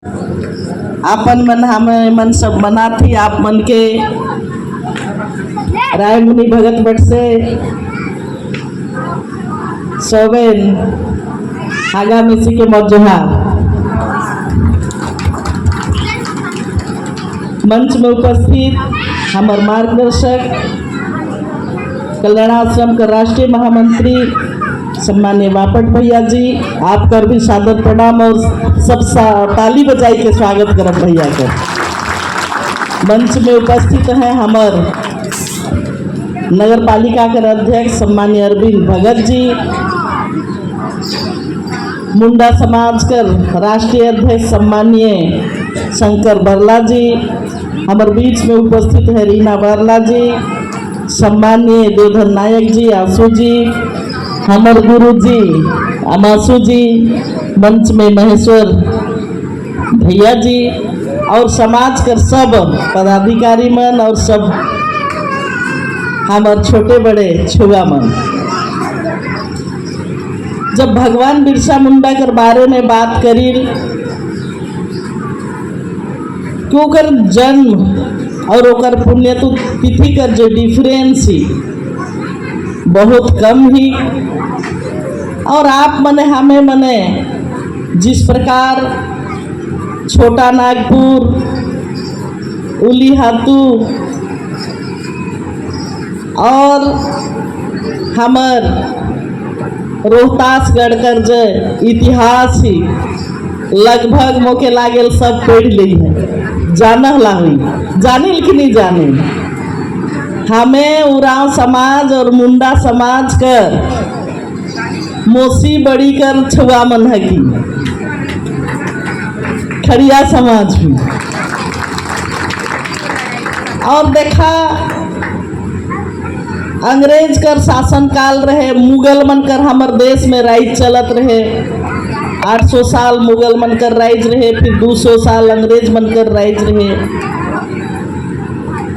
आपन मन हमें मन सब मना थी आप मन के राय मुनि भगत बट से सोवेन आगा मिसी के मौजूदा मंच में उपस्थित हमारे मार्गदर्शक कल्याणाश्रम का राष्ट्रीय महामंत्री सम्मानीय बापट भैया जी, आपका भी सादर प्रणाम और सब ताली बजाई के स्वागत करब भैया के। मंच में उपस्थित हैं हमार नगर पालिका के अध्यक्ष सम्मानीय अरविंद भगत जी, मुंडा समाज के राष्ट्रीय अध्यक्ष सम्मानीय शंकर बरला जी, हमारे बीच में उपस्थित है रीना बरला जी, सम्मानीय देवधन नायक जी, आंसू जी, हमारे गुरु जी अमासू जी, मंच में महेश्वर भैया जी और समाज के सब पदाधिकारी मन और सब हमारे छोटे बड़े छुआ मन। जब भगवान बिरसा मुंडा के बारे में बात करी कि ओकर जन्म और ओकर पुण्यतिथि का जो डिफरेंस ही बहुत कम ही, और आप मने हमें मने जिस प्रकार छोटा नागपुर, उलीहातू और हमार रोहतासगढ़ कर जो इतिहास ही लगभग मोके लागेल सब पढ़ ली है, जानला हुई जानिल कि नहीं जाने। हमें उराव समाज और मुंडा समाज कर मोसी बड़ी कर छुआ मन है की खड़िया समाज भी। और देखा अंग्रेज कर शासन काल रहे, मुगल मन कर हमार देश में राइज चलत रहे, 800 साल मुगल मन कर राइज रहे, फिर 200 साल अंग्रेज मन कर राइज रहे।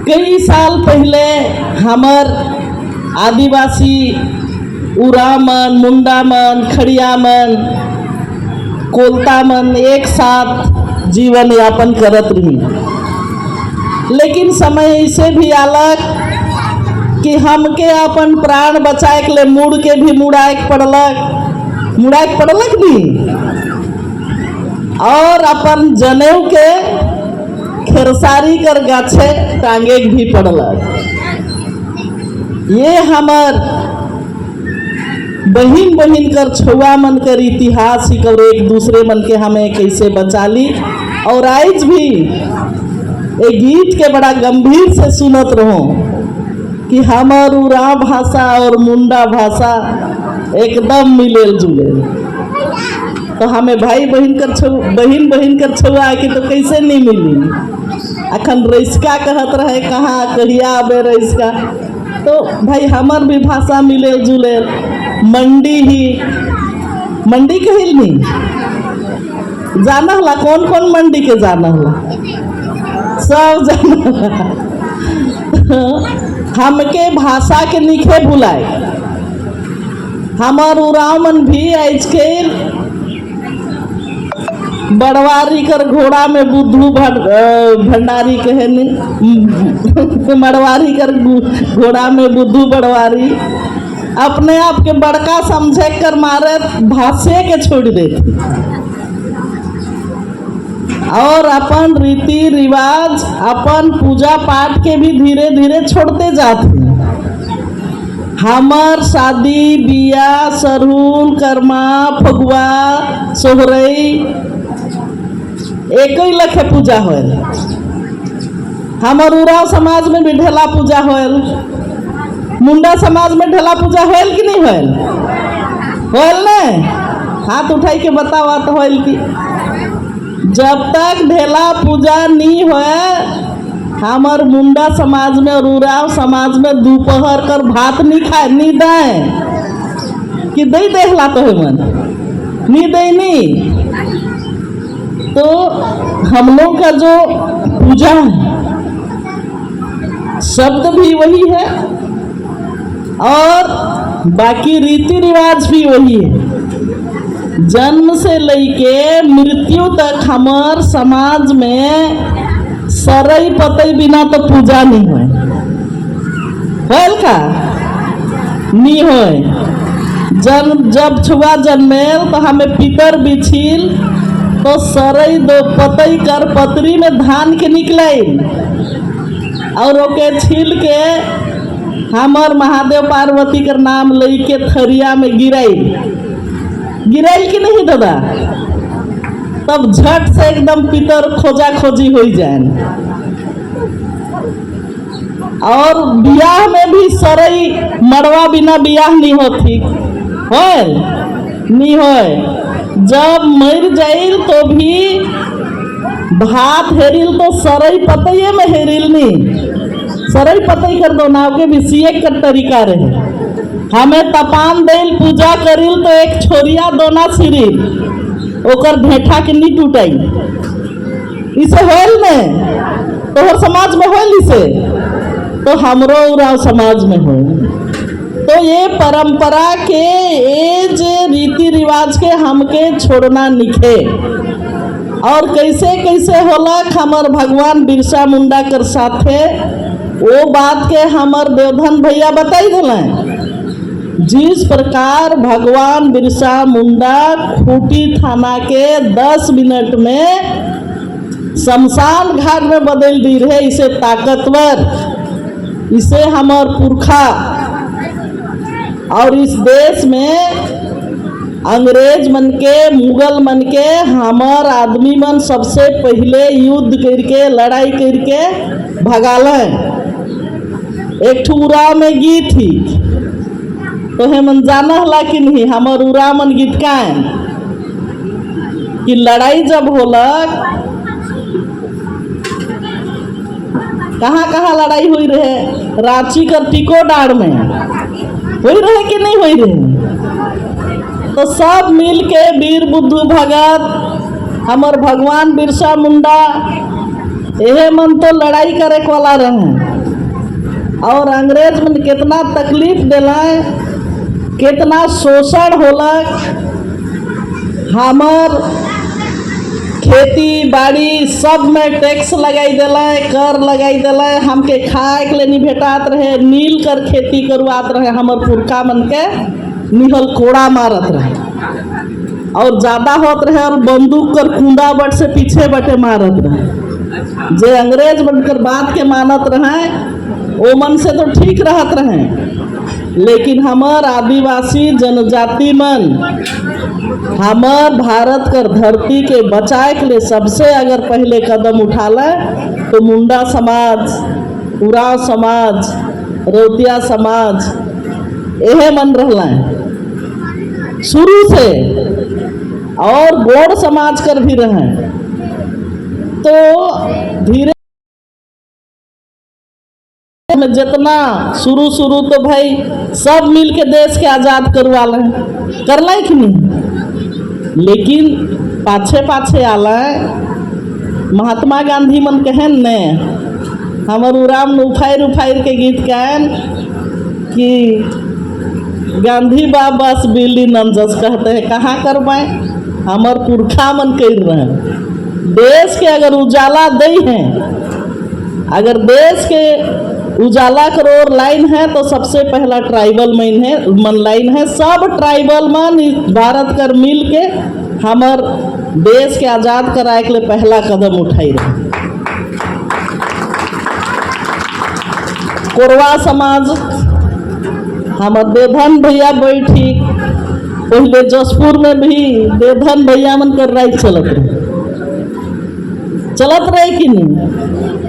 कई साल पहले हमार आदिवासी उराव मन, मुंडा मन, खड़िया मन, कोलता मन एक साथ जीवन यापन करत रही, लेकिन समय ऐसे भी आलक कि हमके अपन प्राण बचाए के लिए मुड़ के भी मुड़ाए पड़लक नहीं, और अपन जनेऊ के खेरसारी कर गाछे टांगे भी पड़लक। ये हमार बहिन बहिन कर छुआ मन कर इतिहास ही कर एक दूसरे मन के हमें कैसे बचा ली। और आज भी एक गीत के बड़ा गंभीर से सुनत रहो कि हमार उराव भाषा और मुंडा भाषा एकदम मिलेल जुलेल, तो हमें भाई बहन कर छुआ कि तो कैसे नहीं मिली। अखन रईसका कहत रहे कहाँ कहिया आबे रईसका, तो भाई हमार भी भाषा मिलेल जुलेल। मंडी कहिल नहीं जाना हला, कौन कौन मंडी के जाना हला, सब जाना। हमके भाषा के निखे भुलाए, हमार उराव मन भी आज के बड़वारी कर घोड़ा में बुद्धू भंडारी कहे मड़वारी कर घोड़ा में बुद्धू बड़वारी अपने आप के बड़का समझे कर मारे भाषे के छोड़ देते, और अपन रीति रिवाज अपन पूजा पाठ के भी धीरे धीरे छोड़ते जाते। हमार शादी बियाह सरहुल कर्मा फगुआ सोहरई एक ही लखे पूजा होल। हमार उराव समाज में भी ढेला पूजा होल, मुंडा समाज में ढेला पूजा होल कि नहीं होल? होल ने हाथ उठाई के बतावा तो होल की। जब तक ढेला पूजा नहीं होए हमार मुंडा समाज में और उराव समाज में दोपहर कर भात नहीं खाए नहीं दे कि दई देहला तो है मन नहीं दे नहीं। तो हम लोग का जो पूजा है शब्द भी वही है और बाकी रीति रिवाज भी वही है। जन्म से लेके मृत्यु तक हमार समाज में सरई पतई बिना तो पूजा नहीं होय। होल का नहीं होय। जब छुआ जन्मेल तो हमें पितर बिछिल तो सरई दो पतई कर पतरी में धान के निकले और ओके छील के हमर महादेव पार्वती कर नाम लई के थरिया में गिराइल कि नहीं दादा। तब झट से एकदम पितर खोजा खोजी हो जाए। और बियाह में भी सरई मड़वा बिना बियाह नहीं होती होल नहीं होय। जब मर जाइल तो भी भात हेरिल तो सरई पतइये में हेरिल नहीं। सरई पतई कर दो नाव के भी सिए का तरीका रहे। हमें तपान देल पूजा करिल तो एक छोरिया दोना सिरिल ओकर भेठा के नहीं टूटाई। इसे होल में तोहर समाज में होल इसे तो हमरो उराव समाज में हो। तो ये परंपरा के ये जे रीति रिवाज के हमके छोड़ना निखे। और कैसे कैसे होला हमर भगवान बिरसा मुंडा कर साथे वो बात के हमर देवधन भैया बताई दिलें। जिस प्रकार भगवान बिरसा मुंडा खूंटी थाना के 10 मिनट में शमशान घाट में बदल दी रहे, इसे ताकतवर, इसे हमार पुरखा। और इस देश में अंग्रेज मन के मुगल मन के हमार आदमी मन सबसे पहले युद्ध करके लड़ाई करके भगालें। एक ठुरा में गीत थी तो हे मन जाना हला कि नहीं हमर उरा मन गीत का कि लड़ाई जब होलक कहाँ कहाँ लड़ाई हुई रहे। रांची कर टिकोडार में हुई रहे कि नहीं हुई रहे। तो सब मिल के वीर बुद्धू भगत हमर भगवान बिरसा मुंडा यह मन तो लड़ाई करे वाला रहे। और अंग्रेज मन कितना तकलीफ दिलाए, कितना शोषण होलक। हमर खेती बाड़ी सब में टैक्स लगाई दिला, कर लगाई दिला। हमके खाए के लिए नहीं भेटात रहे, नील कर खेती करवात रहे। हमर पुरखा मन के निहल कोड़ा मारत रहे और ज़्यादा होत रहे और बंदूक कर कुंदा बट से पीछे बटे मारत रहे। जे अंग्रेज बनकर बात के मानत रहे ओ मन से तो ठीक रहत रहे, लेकिन हमार आदिवासी जनजाति मन हमार भारत कर धरती के बचाए के लिए सबसे अगर पहले कदम उठा ले तो मुंडा समाज, उराव समाज, रौतिया समाज यह मन रहला शुरू से। और गौड़ समाज कर भी रहे। तो धीरे में जितना शुरू तो भाई सब मिल के देश के आज़ाद करवा लें, करला कि नहीं। लेकिन पाछे पाछे आला महात्मा गांधी मन कहन ने हमर उराम ने उफायर के गीत कहन कि गांधी बाबा बिल्ली नंजस कहते हैं। कहाँ करवाए हमर पुरखा मन कर रहे। देश के अगर उजाला दे हैं, अगर देश के उजाला करोर लाइन है तो सबसे पहला ट्राइबल मन है, मन लाइन है। सब ट्राइबल मन भारत कर मिल के हमर देश के आज़ाद कराए के लिए पहला कदम उठाई रहे। कोरवा समाज हमर देवधन भैया बैठी पहले जसपुर में भी देवधन भैया मन कर राइट चलत रहे कि नहीं।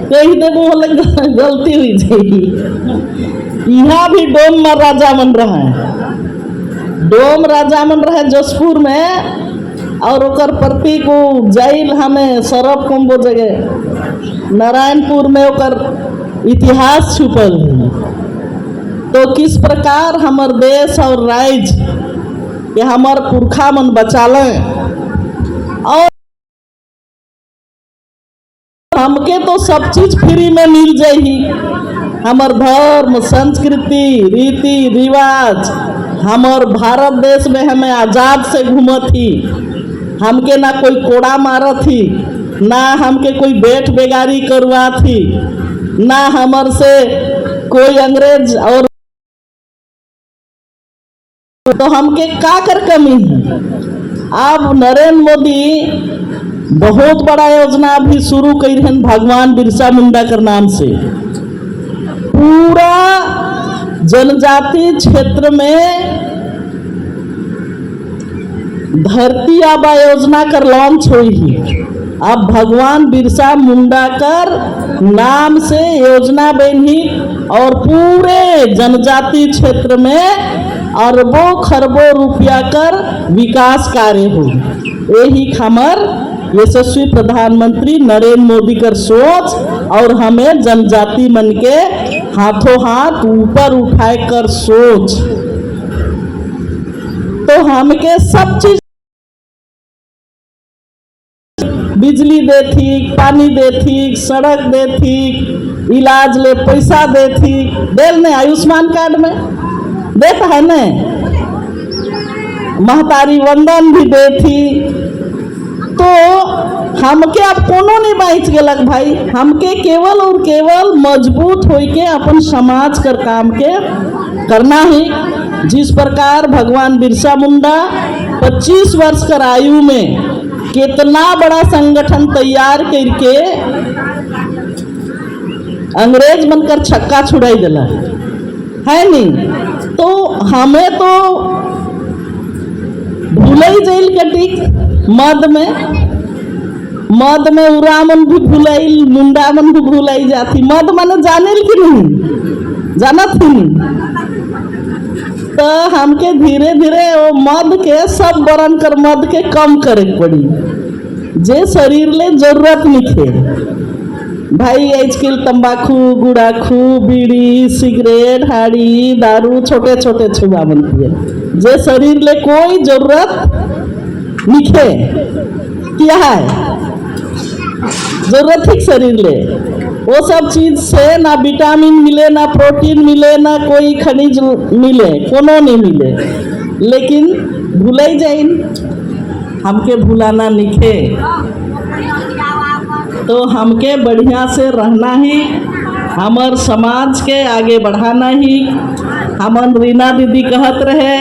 कही देवो गलती हुई जाएगी। यहाँ भी डोम में राजा मन रहा है, डोम राजा मन रहे जसपुर में। और ओकर प्रतीक जाइल हमें सरब कुंभो जगह नारायणपुर में ओकर इतिहास छुपल है। तो किस प्रकार हमर देश और राज्य के हमर पुरखा मन बचालें। और हमके तो सब चीज फ्री में मिल जाही। हमर धर्म, संस्कृति, रीति रिवाज हमार भारत देश में हमें आज़ाद से घूमत थी, हमके ना कोई कोड़ा मारत थी, ना हमके कोई बेट बेगारी करवा थी, ना हमर से कोई अंग्रेज और तो हमके का कर कमी है। अब नरेंद्र मोदी बहुत बड़ा योजना भी शुरू करी है भगवान बिरसा मुंडा के नाम से। पूरा जनजाति क्षेत्र में धरती आबा योजना कर लॉन्च हुई है। अब भगवान बिरसा मुंडा कर नाम से योजना बनी और पूरे जनजाति क्षेत्र में अरबों खरबों रुपया कर विकास कार्य हो। यही हमार यशस्वी प्रधानमंत्री नरेंद्र मोदी कर सोच और हमें जनजाति मन के हाथों हाथ ऊपर उठाए कर सोच। तो हमके सब चीज बिजली देथी, पानी देथी, सड़क देथी, इलाज ले पैसा देथी, देल ने आयुष्मान कार्ड में देता है ने, महतारी वंदन भी देथी। तो हमके अब कोनो नहीं बाइच गलक भाई, हमके केवल और केवल मजबूत होई के अपन समाज कर काम के करना ही। जिस प्रकार भगवान बिरसा मुंडा 25 वर्ष कर आयु में कितना बड़ा संगठन तैयार करके अंग्रेज बनकर छक्का छुड़ाई दिला है नहीं। तो हमें तो भूलई जेल कटिक मद में उरामन भी भूलाई, मुंडा मन भी भूलाई जाती। मद मन जाने कि नहीं जानत थी नहीं। तो हमके धीरे धीरे वो मद के सब बरन कर मद के कम करे पड़ी, जे शरीर ले जरूरत नहीं थे भाई। आजकल तंबाकू, गुड़ाखू, बीड़ी, सिगरेट, हाड़ी, दारू छोटे छोटे छुआ बनती है, जे शरीर ले कोई जरूरत नहीं है। क्या है जरूरत ठीक शरीर ले, वो सब चीज से ना विटामिन मिले, ना प्रोटीन मिले, ना कोई खनिज मिले, कोनो नहीं मिले। लेकिन भूलाई जाइन, हमके भूलाना निखे। तो हमके बढ़िया से रहना ही, हमार समाज के आगे बढ़ाना ही। हमन रीना दीदी कहत रहे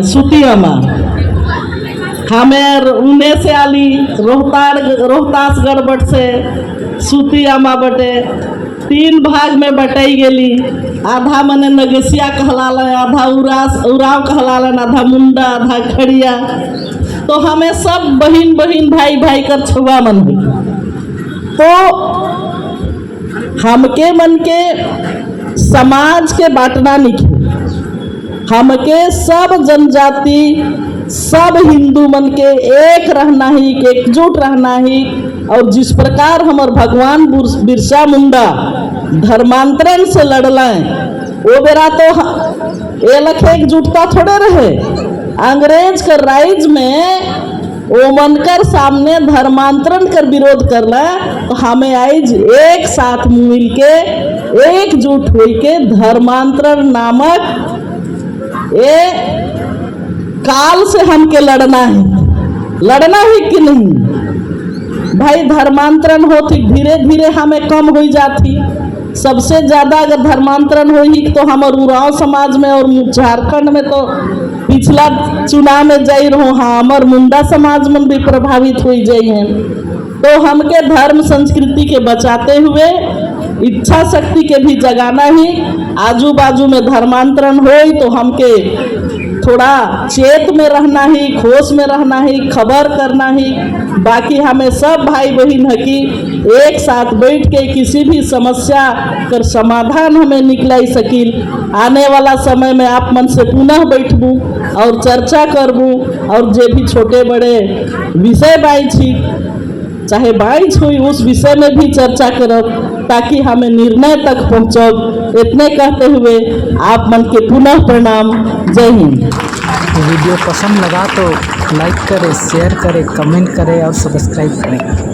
सुती अमा, हमें उने से आली रोहतास गढ़बट से सूती अमा बटे 3 भाग में बटाई गेली। आधा मने नगसिया कहलाला, आधा उराव कहलाला, आधा मुंडा, आधा खड़िया। तो हमें सब बहिन बहिन भाई भाई कर छुआ मन हुई। तो हमके मन के समाज के बांटना नहीं, हमके सब जनजाति सब हिंदू मन के एक रहना ही, एकजुट रहना ही। और जिस प्रकार हमार भगवान बिरसा मुंडा धर्मांतरण से लड़लाए, वो बेरा तो ये लख एकजुटता थोड़े रहे। अंग्रेज कर राइज में वो मनकर सामने धर्मांतरण कर विरोध करला, तो हमें आज एक साथ मिल के एकजुट हुई के धर्मांतरण नामक ये काल से हमके लड़ना ही कि नहीं भाई। धर्मांतरण होती धीरे धीरे हमें कम हो जाती। सबसे ज्यादा अगर धर्मांतरण होगी तो हमार उराव समाज में और झारखंड में तो पिछला चुनाव में जाई रहो, हाँ हमार मुंडा समाज में भी प्रभावित हो जाई हैं। तो हमके धर्म संस्कृति के बचाते हुए इच्छा शक्ति के भी जगाना ही। आजू बाजू में धर्मांतरण हो तो हमके थोड़ा चेत में रहना ही, होश में रहना ही, खबर करना ही। बाकी हमें सब भाई बहन है कि एक साथ बैठ के किसी भी समस्या कर समाधान हमें निकलाई सकिल। आने वाला समय में आप मन से पुनः बैठबू और चर्चा करबू, और जे भी छोटे बड़े विषय बाई छी चाहे बाइच हुई उस विषय में भी चर्चा करब, ताकि हमें निर्णय तक पहुँचब। इतने कहते हुए आप मन के पुनः प्रणाम। जय हिंद। वीडियो पसंद लगा तो लाइक करें, शेयर करें, कमेंट करें और सब्सक्राइब करें।